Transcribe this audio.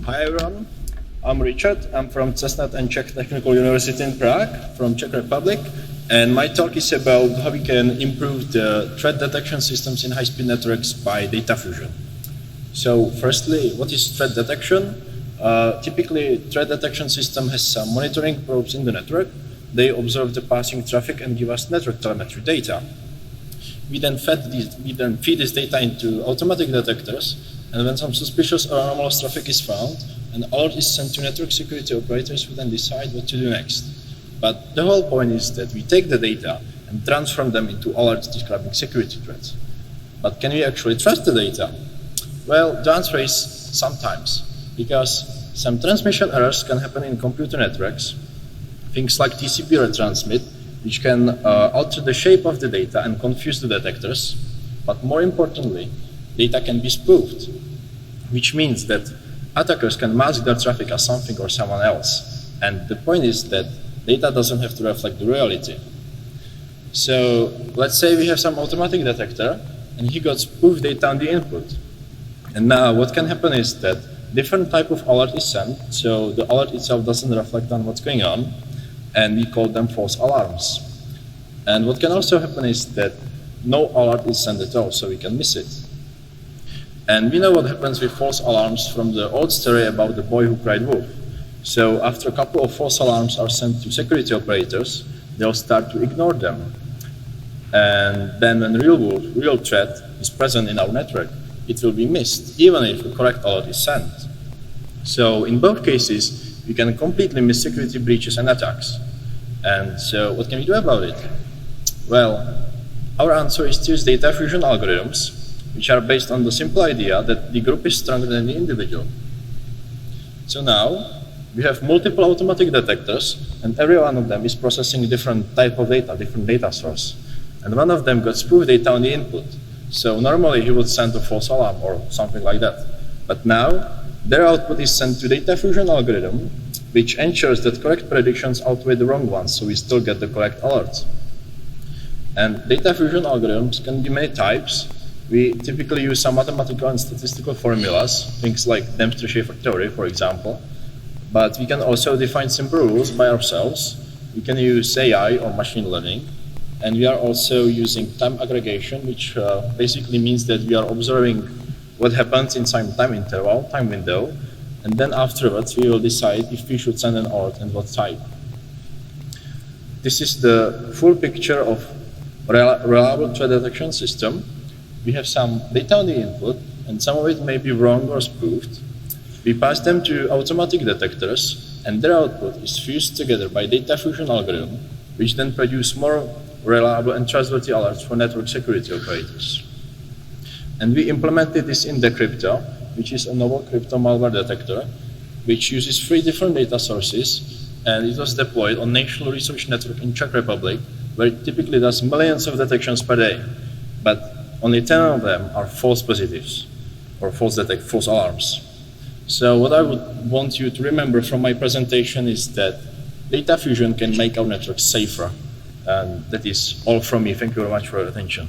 Hi everyone, I'm Richard. I'm from CESNET and Czech Technical University in Prague, from Czech Republic, and my talk is about how we can improve the threat detection systems in high-speed networks by data fusion. So firstly, what is threat detection? Typically, threat detection system has some monitoring probes in the network. They observe the passing traffic and give us network telemetry data. We then feed this data into automatic detectors, and when some suspicious or anomalous traffic is found, an alert is sent to network security operators who then decide what to do next. But the whole point is that we take the data and transform them into alerts describing security threats. But can we actually trust the data? Well, the answer is sometimes, because some transmission errors can happen in computer networks, things like TCP retransmit, which can alter the shape of the data and confuse the detectors. But more importantly, data can be spoofed, which means that attackers can mask their traffic as something or someone else. And the point is that data doesn't have to reflect the reality. So let's say we have some automatic detector, and he got spoofed data on the input. And now what can happen is that different type of alert is sent, so the alert itself doesn't reflect on what's going on, and we call them false alarms. And what can also happen is that no alert is sent at all, so we can miss it. And we know what happens with false alarms from the old story about the boy who cried wolf. So after a couple of false alarms are sent to security operators, they'll start to ignore them. And then when real threat is present in our network, it will be missed, even if a correct alert is sent. So in both cases, we can completely miss security breaches and attacks. And so what can we do about it? Well, our answer is to use data fusion algorithms, which are based on the simple idea that the group is stronger than the individual. So now, we have multiple automatic detectors, and every one of them is processing a different type of data, different data source. And one of them got spoofed data on the input. So normally he would send a false alarm or something like that. But now, their output is sent to data fusion algorithm, which ensures that correct predictions outweigh the wrong ones, so we still get the correct alerts. And data fusion algorithms can be many types. We typically use some mathematical and statistical formulas, things like Dempster-Shafer theory, for example. But we can also define simple rules by ourselves. We can use AI or machine learning. And we are also using time aggregation, which basically means that we are observing what happens in some time interval, time window, and then afterwards we will decide if we should send an alert and what type. This is the full picture of reliable threat detection system. We have some data on the input, and some of it may be wrong or spoofed. We pass them to automatic detectors, and their output is fused together by data fusion algorithm, which then produce more reliable and trustworthy alerts for network security operators. And we implemented this in Decrypto, which is a novel crypto-malware detector, which uses 3 different data sources, and it was deployed on National Research Network in Czech Republic, where it typically does millions of detections per day. But only 10 of them are false positives, or false alarms. So what I would want you to remember from my presentation is that data fusion can make our network safer. And that is all from me. Thank you very much for your attention.